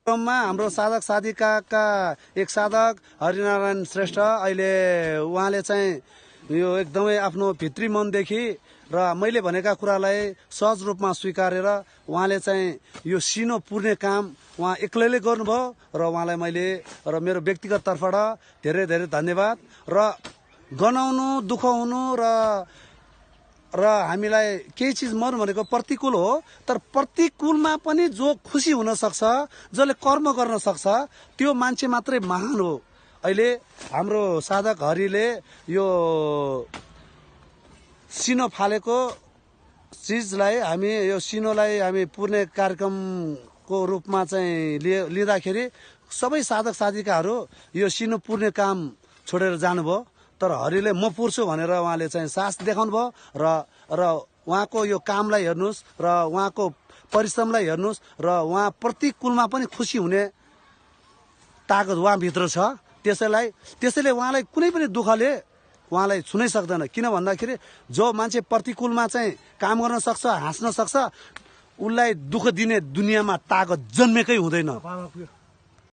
क्रममा हाम्रो साधक साधिकाका एक साधक हरिनारायण श्रेष्ठ अहिले उहाँले चाहिँ यो एकदमै आफ्नो भित्री मनदेखि र मैले भनेका कुरालाई सहज रूपमा स्वीकारेर उहाँले चाहिँ यो सिनो पुर्ने काम उहाँ एक्लैले गर्नुभयो र उहाँलाई मैले र मेरो व्यक्तिगत तर्फबाट धेरै धेरै धन्यवाद। र गनाउनु दुःख हुनु र हामीलाई केही चिज मर्नु भनेको प्रतिकूल हो, तर प्रतिकूलमा पनि जो खुसी हुन सक्छ, जसले कर्म गर्न सक्छ, त्यो मान्छे मात्रै महान हो। अहिले हाम्रो साधक हरिले यो सिनो फालेको चिजलाई हामी यो सिनोलाई हामी पुर्ने कार्यक्रमको रूपमा चाहिँ लिँदाखेरि सबै साधक साधिकाहरू यो सिनो पुर्ने काम छोडेर जानुभयो। तर हरिले म पुर्छु भनेर उहाँले चाहिँ साहस देखाउनु भयो र उहाँको यो कामलाई हेर्नुहोस् र उहाँको परिश्रमलाई हेर्नुहोस् र उहाँ प्रतिकूलमा पनि खुसी हुने ताकत उहाँभित्र छ। त्यसैले उहाँलाई कुनै पनि दुःखले उहाँलाई छुनै सक्दैन। किन भन्दाखेरि जो मान्छे प्रतिकूलमा चाहिँ काम गर्न सक्छ, हाँस्न सक्छ, उसलाई दुःख दिने दुनियाँमा ताकत जन्मेकै हुँदैन।